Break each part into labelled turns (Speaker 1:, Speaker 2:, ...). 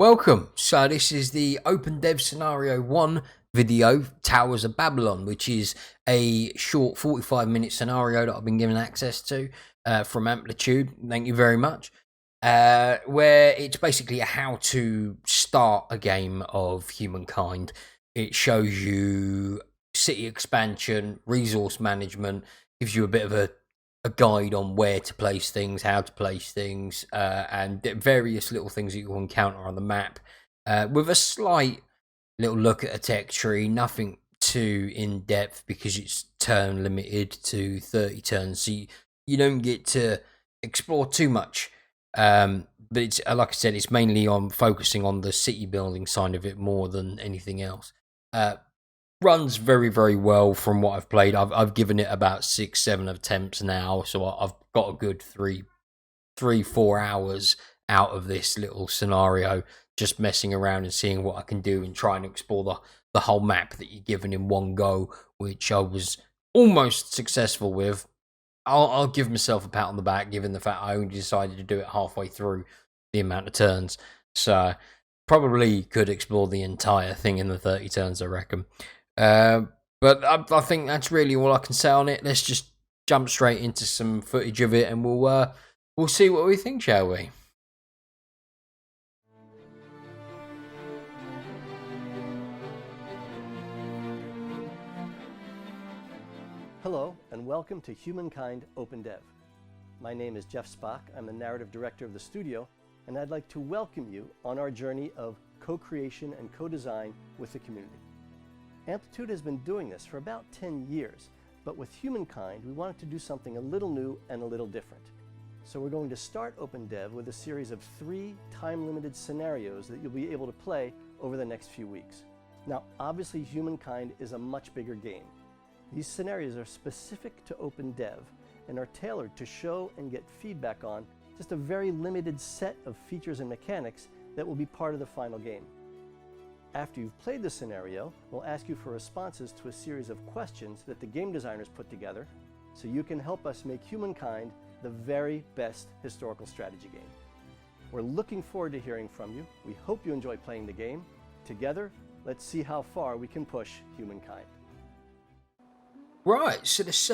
Speaker 1: Welcome. So this is the OpenDev Scenario 1 video, Towers of Babylon, which is a short 45-minute scenario that I've been given access to from Amplitude. Thank you very much. Where it's basically how to start a game of Humankind. It shows you city expansion, resource management, gives you a bit of a guide on where to place things, how to place things, and various little things that you'll encounter on the map, with a slight little look at a tech tree. Nothing too in depth because it's turn limited to 30 turns, so you don't get to explore too much. But it's like I said, it's mainly on focusing on the city building side of it more than anything else. Runs very, very well from what I've played. I've given it about 6-7 attempts now, so I've got a good 3-4 hours out of this little scenario, just messing around and seeing what I can do and trying to explore the whole map that you're given in one go, which I was almost successful with. I'll give myself a pat on the back, given the fact I only decided to do it halfway through the amount of turns. So probably could explore the entire thing in the 30 turns, I reckon. But I think that's really all I can say on it. Let's just jump straight into some footage of it, and we'll see what we think, shall we?
Speaker 2: Hello, and welcome to Humankind OpenDev. My name is Jeff Spock. I'm the narrative director of the studio, and I'd like to welcome you on our journey of co-creation and co-design with the community. Amplitude has been doing this for about 10 years, but with Humankind, we wanted to do something a little new and a little different. So we're going to start OpenDev with a series of 3 time-limited scenarios that you'll be able to play over the next few weeks. Now, obviously, Humankind is a much bigger game. These scenarios are specific to OpenDev and are tailored to show and get feedback on just a very limited set of features and mechanics that will be part of the final game. After you've played the scenario, we'll ask you for responses to a series of questions that the game designers put together so you can help us make Humankind the very best historical strategy game. We're looking forward to hearing from you. We hope you enjoy playing the game. Together, let's see how far we can push Humankind.
Speaker 1: Right, so let's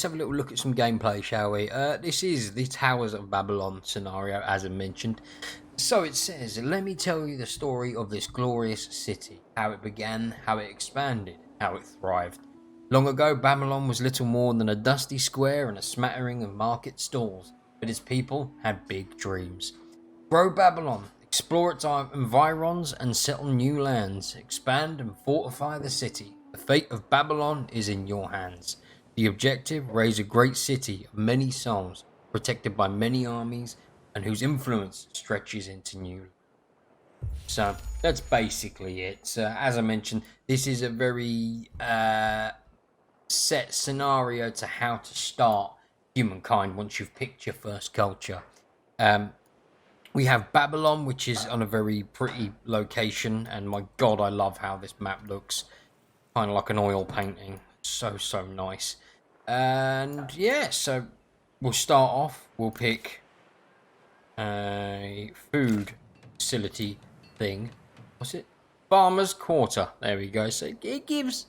Speaker 1: have a little look at some gameplay, shall we? This is the Towers of Babylon scenario, as I mentioned. So it says, let me tell you the story of this glorious city, how it began, how it expanded, how it thrived. Long ago, Babylon was little more than a dusty square and a smattering of market stalls, but its people had big dreams. Grow Babylon, explore its environs and settle new lands, expand and fortify the city. The fate of Babylon is in your hands. The objective, raise a great city of many souls, protected by many armies, and whose influence stretches into new. So that's basically it. As I mentioned, this is a very set scenario to how to start Humankind once you've picked your first culture. We have Babylon, which is on a very pretty location, and my god, I love how this map looks. Kind of like an oil painting. So nice. And yeah, so we'll start off. We'll pick a food facility thing. What's it? Farmer's Quarter. There we go. So it gives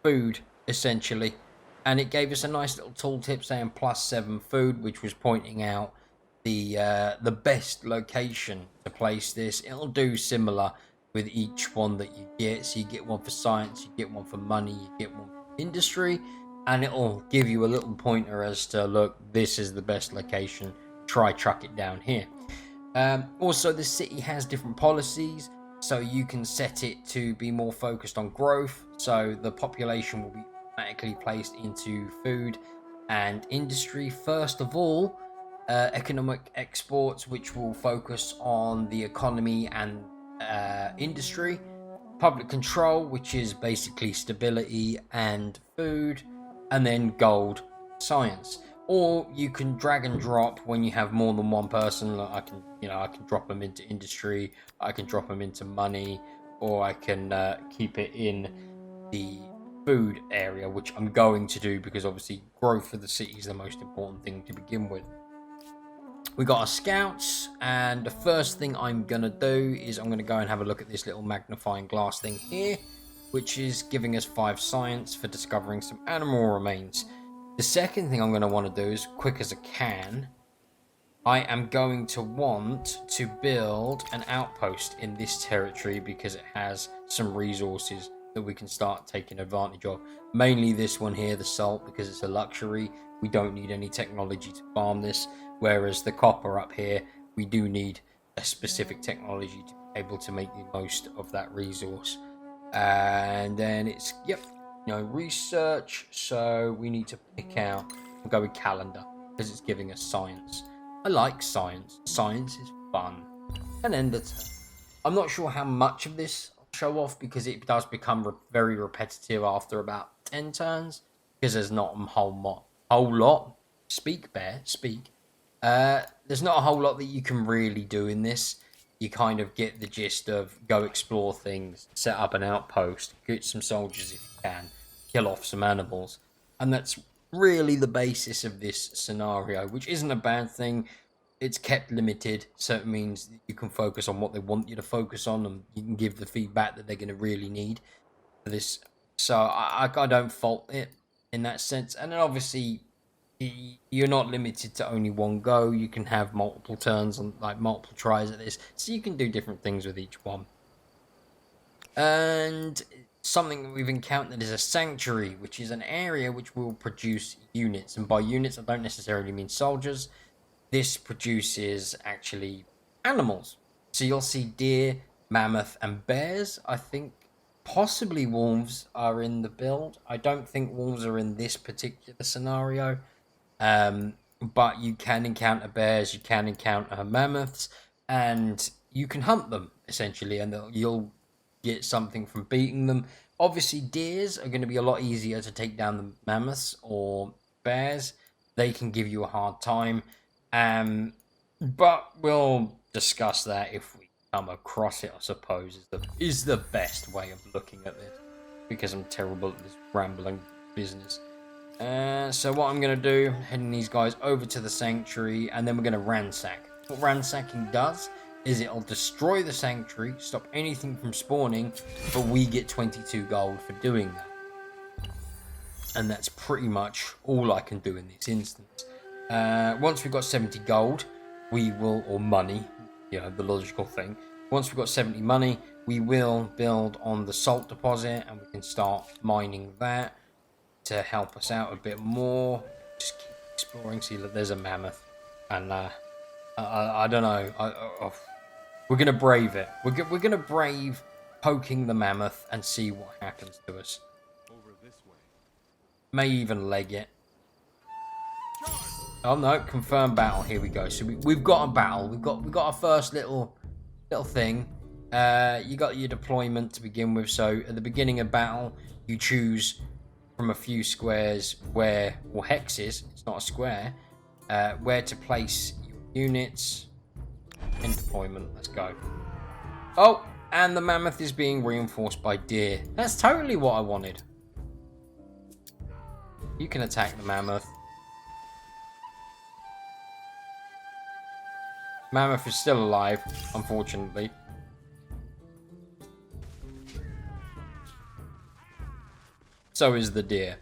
Speaker 1: food essentially, and it gave us a nice little tooltip saying +7 food, which was pointing out the best location to place this. It'll do similar with each one that you get. So you get one for science, you get one for money, you get one for industry, and it'll give you a little pointer as to, look, this is the best location, try chuck it down here. Also, the city has different policies, so you can set it to be more focused on growth, so the population will be automatically placed into food and industry first of all. Economic exports, which will focus on the economy and industry. Public control, which is basically stability and food, and then gold, science. Or you can drag and drop when you have more than one person. I can drop them into industry, I can drop them into money, or I can keep it in the food area, which I'm going to do because obviously growth for the city is the most important thing to begin with. We got our scouts, and the first thing I'm gonna do is I'm gonna go and have a look at this little magnifying glass thing here, which is giving us 5 science for discovering some animal remains. The second thing I'm going to want to do, as quick as I can, I am going to want to build an outpost in this territory because it has some resources that we can start taking advantage of. Mainly this one here, the salt, because it's a luxury. We don't need any technology to farm this, whereas the copper up here, we do need a specific technology to be able to make the most of that resource. And then it's, yep, research. So we need to pick out, we'll go with calendar because it's giving us science. I like science. Science is fun. And end the turn. I'm not sure how much of this I'll show off because it does become very repetitive after about 10 turns because there's not a whole lot. Speak, bear, speak. There's not a whole lot that you can really do in this. You kind of get the gist of go explore things, set up an outpost, get some soldiers if you can, kill off some animals. And that's really the basis of this scenario, which isn't a bad thing. It's kept limited, so it means that you can focus on what they want you to focus on, and you can give the feedback that they're going to really need for this. So I don't fault it in that sense. And then obviously, you're not limited to only one go. You can have multiple turns and like multiple tries at this, so you can do different things with each one. And something that we've encountered is a sanctuary, which is an area which will produce units, and by units I don't necessarily mean soldiers. This produces actually animals, so you'll see deer, mammoth, and bears. I think possibly wolves are in the build. I don't think wolves are in this particular scenario. But you can encounter bears, you can encounter mammoths, and you can hunt them, essentially, and you'll get something from beating them. Obviously, deers are going to be a lot easier to take down than mammoths or bears. They can give you a hard time, but we'll discuss that if we come across it, I suppose, is the best way of looking at this, because I'm terrible at this rambling business. So what I'm going to do, heading these guys over to the sanctuary, and then we're going to ransack. What ransacking does is it'll destroy the sanctuary, stop anything from spawning, but we get 22 gold for doing that. And that's pretty much all I can do in this instance. Once we've got 70 gold, we will, or money, the logical thing. Once we've got 70 money, we will build on the salt deposit, and we can start mining that to help us out a bit more. Just keep exploring. See, look, there's a mammoth, and I don't know. We're gonna brave it. We're gonna brave poking the mammoth and see what happens to us.
Speaker 3: Over this way.
Speaker 1: May even leg it. Oh no! Confirmed battle. Here we go. So we've got a battle. We've got our first little thing. You got your deployment to begin with. So at the beginning of battle, you choose from a few squares or hexes, it's not a square, where to place your units in deployment. Let's go. Oh, and the mammoth is being reinforced by deer. That's totally what I wanted. You can attack the mammoth. Mammoth is still alive, unfortunately. So is the deer.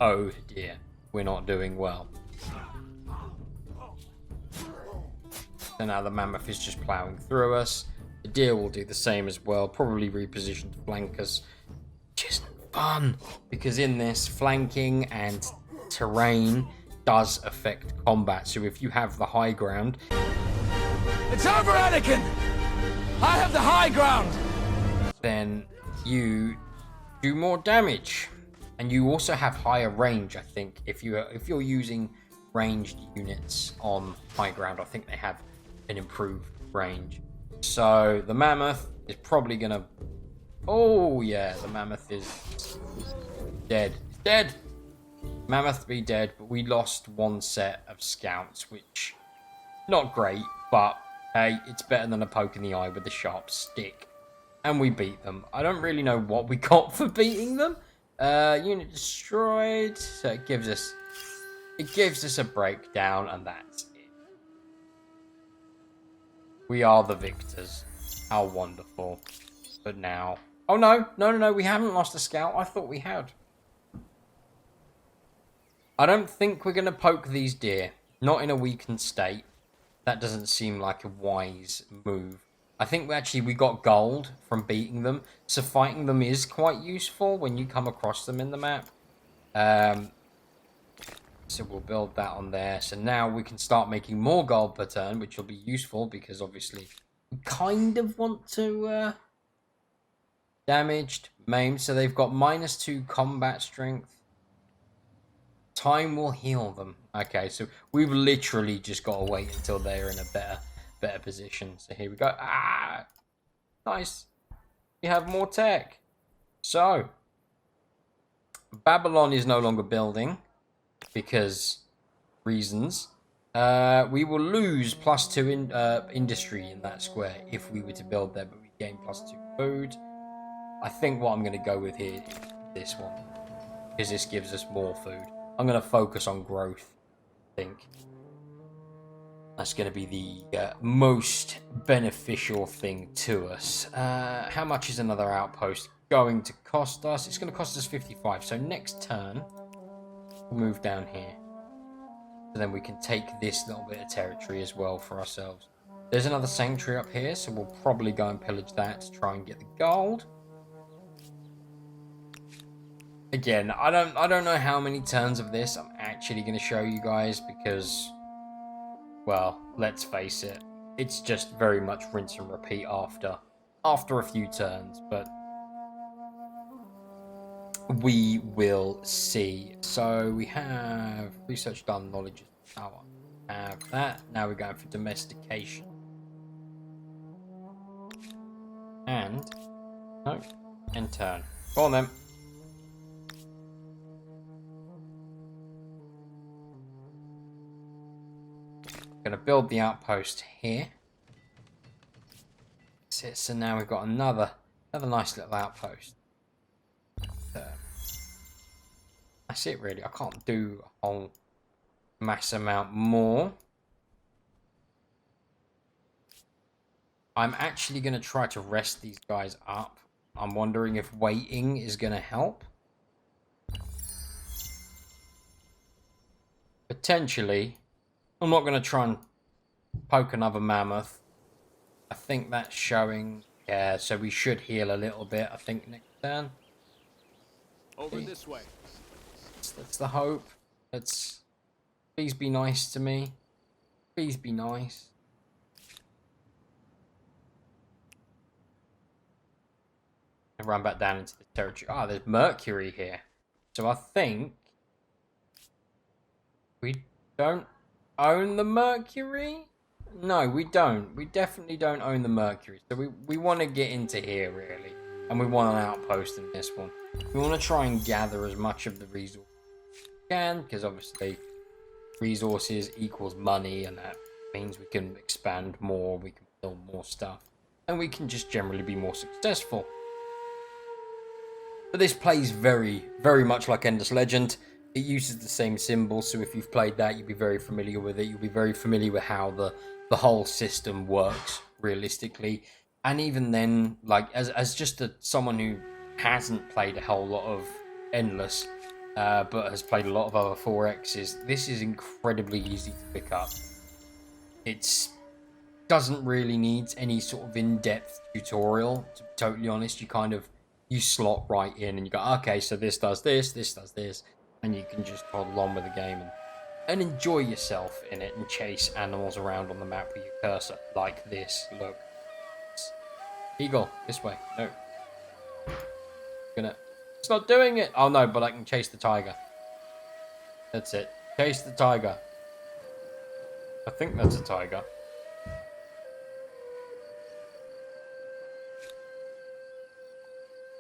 Speaker 1: Oh dear, we're not doing well. So now the mammoth is just ploughing through us. The deer will do the same as well, probably reposition to flank us. Which isn't fun, because in this, flanking and terrain does affect combat. So if you have the high ground...
Speaker 4: It's over, Anakin! I have the high ground!
Speaker 1: Then you do more damage. And you also have higher range, I think. If you're using ranged units on high ground, I think they have an improved range. So the mammoth is probably gonna... Oh yeah, the mammoth is dead. It's dead! Mammoth be dead, but we lost one set of scouts, which... Not great, but hey, it's better than a poke in the eye with a sharp stick. And we beat them. I don't really know what we got for beating them. Unit destroyed. So it gives us a breakdown, and that's it. We are the victors. How wonderful. But now... Oh, no. No. We haven't lost a scout. I thought we had. I don't think we're going to poke these deer. Not in a weakened state. That doesn't seem like a wise move. I think we got gold from beating them. So fighting them is quite useful when you come across them in the map. So we'll build that on there. So now we can start making more gold per turn, which will be useful because obviously we kind of want to damaged, maimed. So they've got -2 combat strength. Time will heal them. Okay, so we've literally just got to wait until they're in a better position. So here we go. Ah, nice. We have more tech. So Babylon is no longer building. Because reasons, we will lose +2 in industry in that square if we were to build there, but we gain +2 food. I think what I'm going to go with here is this one, because this gives us more food. I'm going to focus on growth. I think that's going to be the most beneficial thing to us. How much is another outpost going to cost us? It's going to cost us 55. So next turn. We'll move down here. So then we can take this little bit of territory as well for ourselves. There's another sanctuary up here, so we'll probably go and pillage that to try and get the gold. Again, I don't know how many turns of this I'm actually going to show you guys because, well, let's face it, it's just very much rinse and repeat after a few turns, but we will see. So we have research done, knowledge is power. Have that. Now we're going for domestication. And no, and turn. Go on then. Gonna build the outpost here. So now we've got another nice little outpost. That's it really. I can't do a whole mass amount more. I'm actually going to try to rest these guys up. I'm wondering if waiting is going to help. Potentially. I'm not going to try and poke another mammoth. I think that's showing. Yeah, so we should heal a little bit, I think, next turn.
Speaker 4: Over this way.
Speaker 1: That's the hope. Please be nice to me. Please be nice. And run back down into the territory. Ah, there's Mercury here. So I think we don't own the Mercury? No, we don't. We definitely don't own the Mercury. So we want to get into here, really. And we want an outpost in this one. We want to try and gather as much of the resources as we can, because obviously resources equals money, and that means we can expand more, we can build more stuff, and we can just generally be more successful. But this plays very, very much like Endless Legend. It uses the same symbol, so if you've played that, you'll be very familiar with it. You'll be very familiar with how the whole system works, realistically. And even then, like, as just someone who hasn't played a whole lot of Endless, but has played a lot of other 4Xs, this is incredibly easy to pick up. It doesn't really need any sort of in-depth tutorial, to be totally honest. You slot right in and you go, okay, so this does this, this does this, and you can just toddle on with the game and enjoy yourself in it and chase animals around on the map with your cursor, like this. Look. Eagle, this way. No. It's not doing it. Oh no, but I can chase the tiger. That's it. Chase the tiger. I think that's a tiger.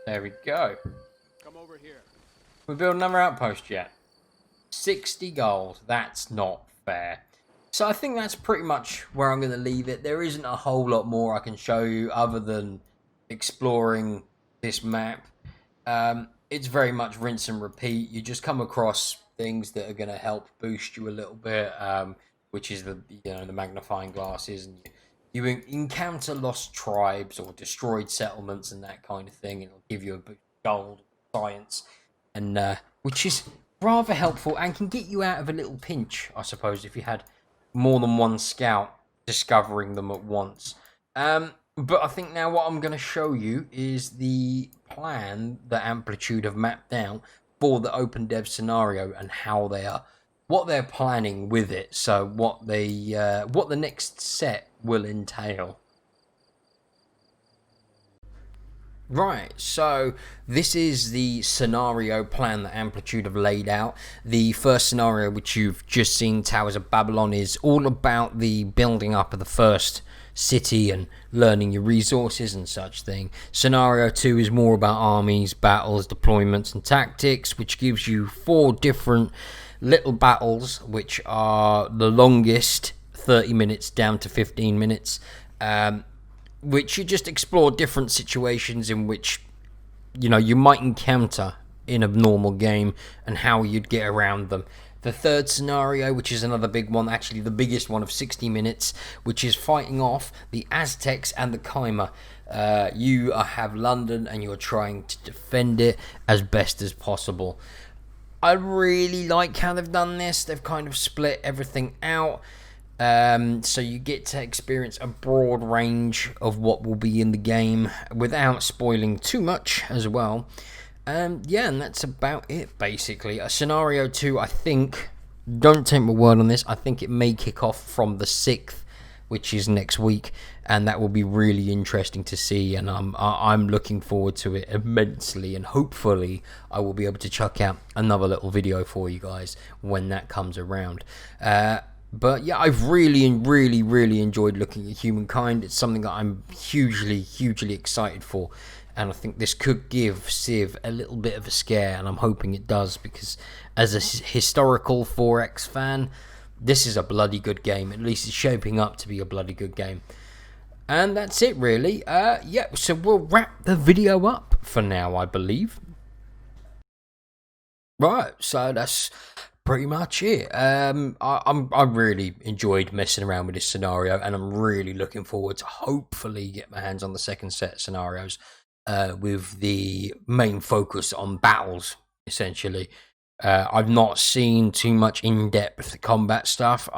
Speaker 1: There we go.
Speaker 4: Come over here.
Speaker 1: We build another outpost yet. 60 gold. That's not fair. So I think that's pretty much where I'm going to leave it. There isn't a whole lot more I can show you other than exploring this map. It's very much rinse and repeat. You just come across things that are going to help boost you a little bit, which is the magnifying glasses, and you encounter lost tribes or destroyed settlements and that kind of thing. It'll give you a bit of gold, science, and which is rather helpful and can get you out of a little pinch, I suppose, if you had more than one scout discovering them at once. But I think now what I'm going to show you is the plan that Amplitude have mapped out for the OpenDev scenario and how they are, what they're planning with it. So what the next set will entail. Right, so this is the scenario plan that Amplitude have laid out. The first scenario, which you've just seen, Towers of Babylon, is all about the building up of the first city and learning your resources and such thing. Scenario 2 is more about armies, battles, deployments and tactics, which gives you 4 different little battles, which are the longest 30 minutes down to 15 minutes, which you just explore different situations in which, you know, you might encounter in a normal game and how you'd get around them. The third scenario, which is another big one, actually the biggest one of 60 minutes, which is fighting off the Aztecs and the Khyber. You have London and you're trying to defend it as best as possible. I really like how they've done this. They've kind of split everything out. So you get to experience a broad range of what will be in the game without spoiling too much as well. Yeah, and that's about it basically. Scenario 2, I think, don't take my word on this, I think it may kick off from the 6th, which is next week, and that will be really interesting to see, and I'm looking forward to it immensely, and hopefully I will be able to chuck out another little video for you guys when that comes around. But yeah, I've really enjoyed looking at Humankind. It's something that I'm hugely excited for, and I think this could give Civ a little bit of a scare, and I'm hoping it does, because as a historical 4X fan, this is a bloody good game. At least it's shaping up to be a bloody good game. And that's it really. Yeah, so we'll wrap the video up for now, I believe. Right, so that's pretty much it. I really enjoyed messing around with this scenario, and I'm really looking forward to hopefully get my hands on the second set of scenarios, with the main focus on battles, essentially. I've not seen too much in-depth combat stuff.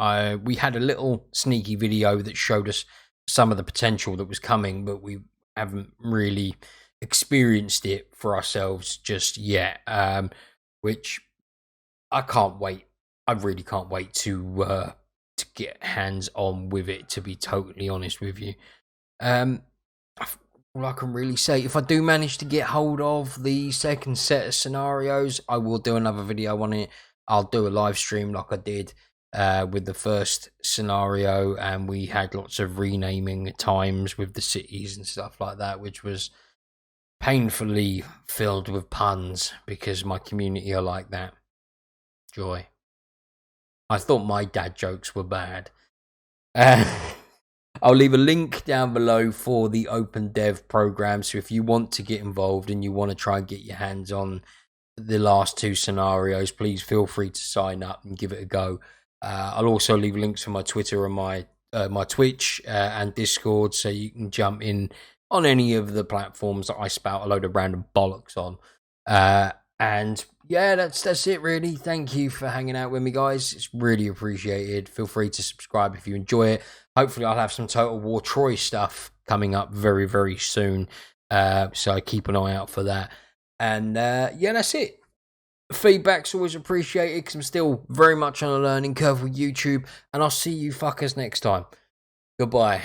Speaker 1: We had a little sneaky video that showed us some of the potential that was coming, but we haven't really experienced it for ourselves just yet, which I can't wait. I really can't wait to get hands on with it, to be totally honest with you. All I can really say, if I do manage to get hold of the second set of scenarios, I will do another video on it. I'll do a live stream like I did with the first scenario, and we had lots of renaming at times with the cities and stuff like that, which was painfully filled with puns because my community are like that. Joy. I thought my dad jokes were bad. I'll leave a link down below for the OpenDev program, so if you want to get involved and you want to try and get your hands on the last 2 scenarios, please feel free to sign up and give it a go. I'll also leave links for my Twitter and my Twitch and Discord, so you can jump in on any of the platforms that I spout a load of random bollocks on. And yeah, that's it really. Thank you for hanging out with me, guys. It's really appreciated. Feel free to subscribe if you enjoy it. Hopefully I'll have some Total War Troy stuff coming up very soon, so keep an eye out for that. And yeah, that's it. Feedback's always appreciated, because I'm still very much on a learning curve with YouTube, and I'll see you fuckers next time. Goodbye.